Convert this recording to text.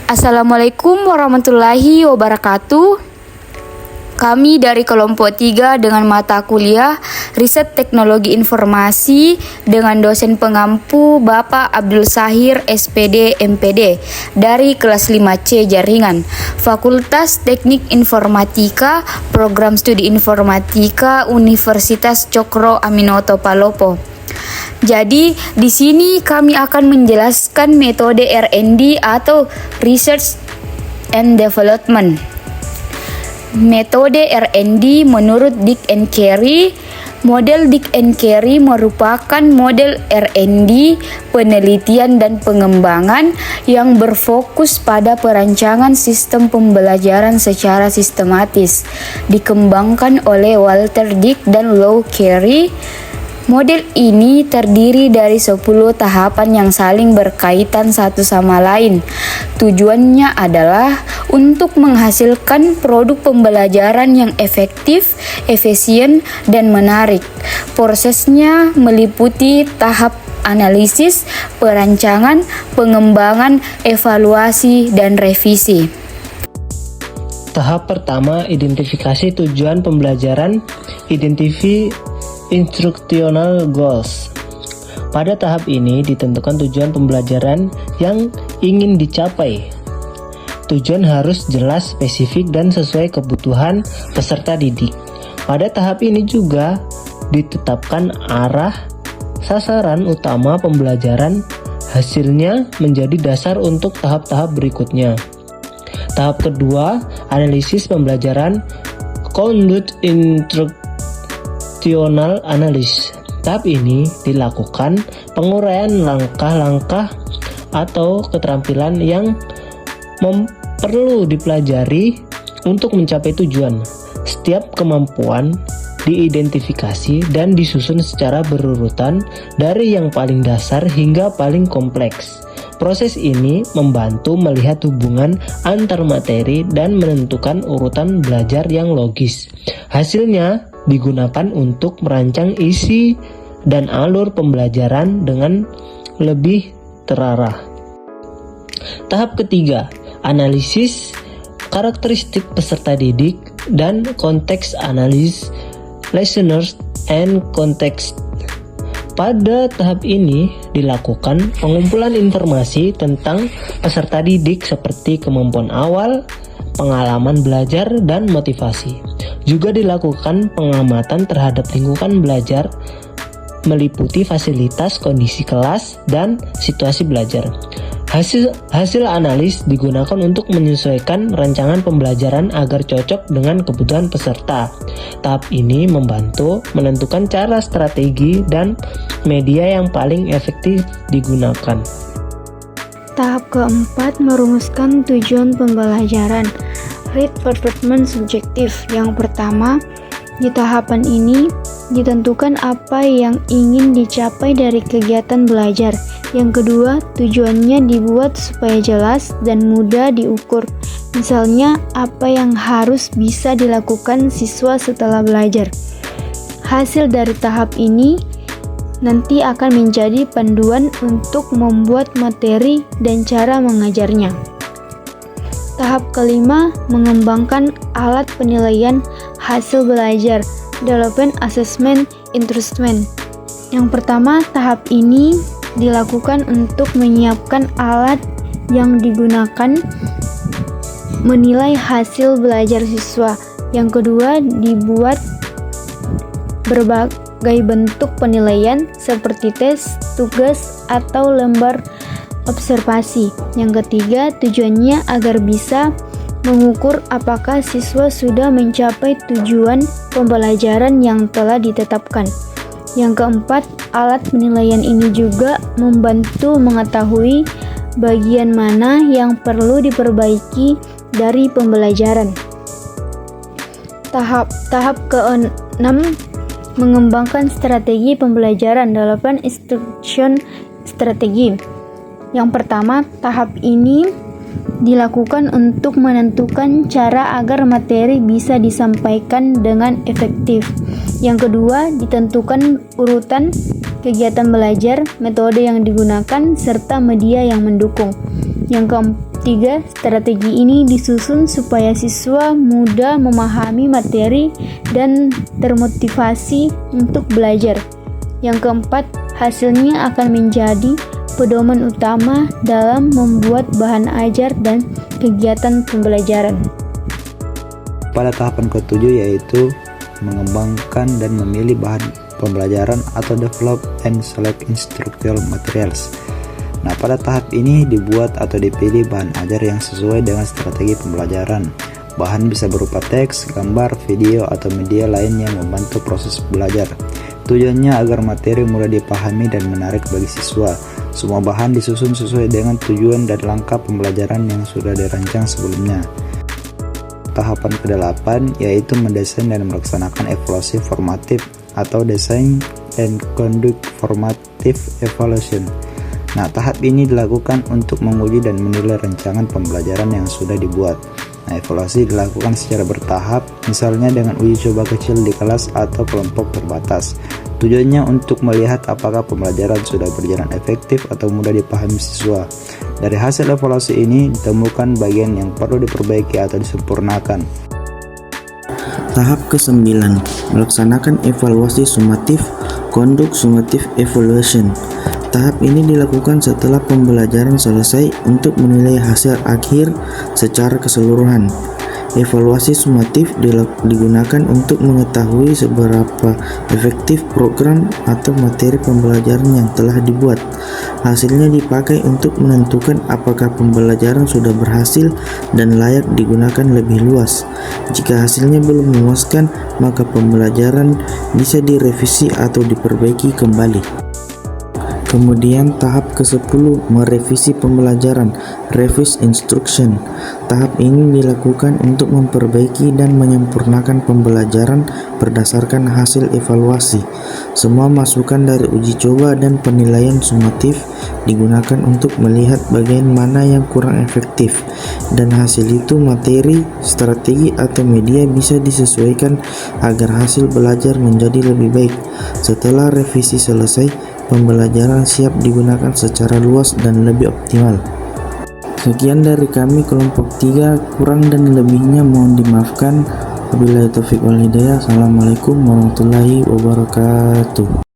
Assalamualaikum warahmatullahi wabarakatuh. Kami dari kelompok 3 dengan mata kuliah Riset Teknologi Informasi dengan dosen pengampu Bapak Abdul Sahir SPD MPD dari kelas 5C Jaringan, Fakultas Teknik Informatika, Program Studi Informatika Universitas Cokro Aminoto Palopo. Jadi, di sini kami akan menjelaskan metode R&D atau Research and Development. Metode R&D menurut Dick and Carey. Model Dick and Carey merupakan model R&D penelitian dan pengembangan yang berfokus pada perancangan sistem pembelajaran secara sistematis, dikembangkan oleh Walter Dick dan Lou Carey. Model ini terdiri dari 10 tahapan yang saling berkaitan satu sama lain. Tujuannya adalah untuk menghasilkan produk pembelajaran yang efektif, efisien, dan menarik. Prosesnya meliputi tahap analisis, perancangan, pengembangan, evaluasi, dan revisi. Tahap pertama, identifikasi tujuan pembelajaran, Instructional Goals. Pada tahap ini ditentukan tujuan pembelajaran yang ingin dicapai. Tujuan harus jelas, spesifik, dan sesuai kebutuhan peserta didik. Pada tahap ini juga ditetapkan arah, sasaran utama pembelajaran, hasilnya menjadi dasar untuk tahap-tahap berikutnya. Tahap kedua, analisis pembelajaran, Conduct Instructional Analysis. Tahap ini dilakukan penguraian langkah-langkah atau keterampilan yang perlu dipelajari untuk mencapai tujuan. Setiap kemampuan diidentifikasi dan disusun secara berurutan dari yang paling dasar hingga paling kompleks. Proses ini membantu melihat hubungan antar materi dan menentukan urutan belajar yang logis. Hasilnya digunakan untuk merancang isi dan alur pembelajaran dengan lebih terarah. Tahap ketiga, analisis karakteristik peserta didik dan konteks analis, listeners and context. Pada tahap ini dilakukan pengumpulan informasi tentang peserta didik seperti kemampuan awal, pengalaman belajar, dan motivasi. Juga dilakukan pengamatan terhadap lingkungan belajar, meliputi fasilitas, kondisi kelas, dan situasi belajar. Hasil analis digunakan untuk menyesuaikan rancangan pembelajaran agar cocok dengan kebutuhan peserta. Tahap ini membantu menentukan cara, strategi, dan media yang paling efektif digunakan. Tahap keempat, merumuskan tujuan pembelajaran. Read Performance Objective. Yang pertama, di tahapan ini ditentukan apa yang ingin dicapai dari kegiatan belajar. Yang kedua, tujuannya dibuat supaya jelas dan mudah diukur. Misalnya, apa yang harus bisa dilakukan siswa setelah belajar. Hasil dari tahap ini nanti akan menjadi panduan untuk membuat materi dan cara mengajarnya. Tahap kelima, mengembangkan alat penilaian hasil belajar. Development Assessment Instrument. Yang pertama, tahap ini dilakukan untuk menyiapkan alat yang digunakan menilai hasil belajar siswa. Yang kedua, dibuat berbagai bentuk penilaian seperti tes, tugas, atau lembar observasi. Yang ketiga, tujuannya agar bisa mengukur apakah siswa sudah mencapai tujuan pembelajaran yang telah ditetapkan. Yang keempat, alat penilaian ini juga membantu mengetahui bagian mana yang perlu diperbaiki dari pembelajaran. Tahap ke-6, mengembangkan strategi pembelajaran. Development Instruction Strategy. Yang pertama, tahap ini dilakukan untuk menentukan cara agar materi bisa disampaikan dengan efektif. Yang kedua, ditentukan urutan kegiatan belajar, metode yang digunakan, serta media yang mendukung. Yang 3, strategi ini disusun supaya siswa mudah memahami materi dan termotivasi untuk belajar. Yang keempat, hasilnya akan menjadi pedoman utama dalam membuat bahan ajar dan kegiatan pembelajaran. Pada tahapan ketujuh yaitu mengembangkan dan memilih bahan pembelajaran atau develop and select instructional materials. Nah, pada tahap ini dibuat atau dipilih bahan ajar yang sesuai dengan strategi pembelajaran. Bahan bisa berupa teks, gambar, video, atau media lain yang membantu proses belajar. Tujuannya agar materi mudah dipahami dan menarik bagi siswa. Semua bahan disusun sesuai dengan tujuan dan langkah pembelajaran yang sudah dirancang sebelumnya. Tahapan ke-8 yaitu mendesain dan melaksanakan evaluasi formatif atau design and conduct formative evaluation. Nah, tahap ini dilakukan untuk menguji dan menilai rancangan pembelajaran yang sudah dibuat. Nah, evaluasi dilakukan secara bertahap, misalnya dengan uji coba kecil di kelas atau kelompok terbatas. Tujuannya untuk melihat apakah pembelajaran sudah berjalan efektif atau mudah dipahami siswa. Dari hasil evaluasi ini ditemukan bagian yang perlu diperbaiki atau disempurnakan. Tahap ke-9, melaksanakan evaluasi sumatif, conduct summative evaluation. Tahap ini dilakukan setelah pembelajaran selesai untuk menilai hasil akhir secara keseluruhan. Evaluasi sumatif digunakan untuk mengetahui seberapa efektif program atau materi pembelajaran yang telah dibuat. Hasilnya dipakai untuk menentukan apakah pembelajaran sudah berhasil dan layak digunakan lebih luas. Jika hasilnya belum memuaskan, maka pembelajaran bisa direvisi atau diperbaiki kembali. Kemudian tahap ke-10, merevisi pembelajaran, revise instruction. Tahap ini dilakukan untuk memperbaiki dan menyempurnakan pembelajaran berdasarkan hasil evaluasi. Semua masukan dari uji coba dan penilaian sumatif digunakan untuk melihat bagian mana yang kurang efektif, dan hasil itu materi, strategi, atau media bisa disesuaikan agar hasil belajar menjadi lebih baik. Setelah revisi selesai, pembelajaran siap digunakan secara luas dan lebih optimal. Sekian dari kami kelompok 3, kurang dan lebihnya mohon dimaafkan. Wabillahi taufiq wal hidayah. Assalamualaikum warahmatullahi wabarakatuh.